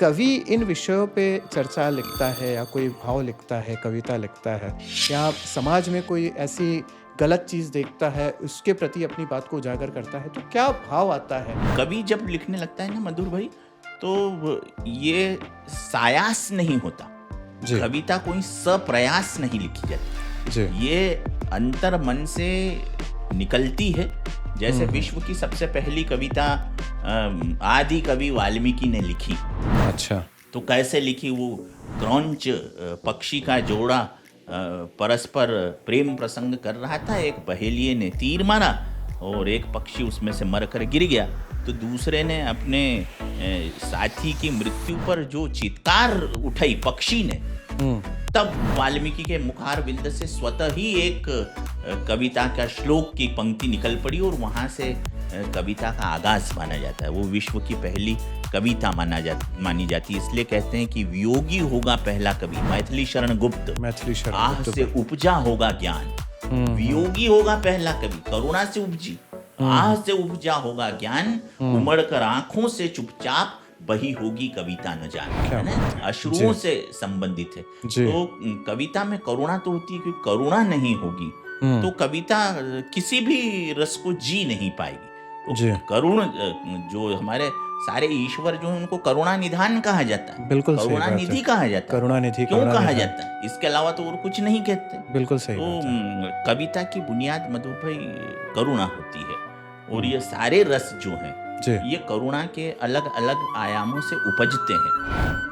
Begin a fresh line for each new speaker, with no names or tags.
कवि इन विषयों पे चर्चा लिखता है या कोई भाव लिखता है, कविता लिखता है या समाज में कोई ऐसी गलत चीज़ देखता है, उसके प्रति अपनी बात को उजागर करता है, तो क्या भाव आता है?
कवि जब लिखने लगता है ना मधुर भाई, तो ये सायास नहीं होता।
जी।
कविता कोई सप्रयास नहीं लिखी जाती,
जी।
ये अंतर मन से निकलती है। जैसे विश्व की सबसे पहली कविता आदि कवि वाल्मीकि ने लिखी।
अच्छा।
तो कैसे लिखी? वो क्रौंच पक्षी का जोड़ा परस्पर प्रेम प्रसंग कर रहा था। एक पहेलिये ने तीर मारा और एक पक्षी उसमें से मरकर गिर गया। तो दूसरे ने अपने साथी की मृत्यु पर जो चित्कार उठाई पक्षी ने, तब वाल्मीकि के मुखार बिंद से स्वतः ही एक कविता का श्लोक की पंक्ति निकल पड़ी और वहां से कविता का आगाज माना जाता है। वो विश्व की पहली कविता मानी जाती है। इसलिए कहते हैं कि वियोगी होगा पहला कवि, मैथिली शरण गुप्त। आह से उपजा होगा ज्ञान। वियोगी होगा पहला कवि, करुणा से उपजी। आह से उपजा होगा ज्ञान, उमड़ कर आंखों से चुपचाप वही होगी कविता न जान। है ना, अश्रुओं से संबंधित है। तो कविता में करुणा तो होती है, क्योंकि करुणा नहीं होगी तो कविता किसी भी रस को जी नहीं पाएगी। तो करुण जो हमारे सारे ईश्वर जो है उनको करुणा निधान कहा जाता है,
बिल्कुल
करुणा निधि कहा जाता है।
करुणा निधि
क्यों कहा जाता है? इसके अलावा तो और कुछ नहीं कहते।
बिल्कुल सही।
तो कविता की बुनियाद मधु भाई करुणा होती है, और ये सारे रस जो हैं ये करुणा के अलग अलग आयामों से उपजते हैं।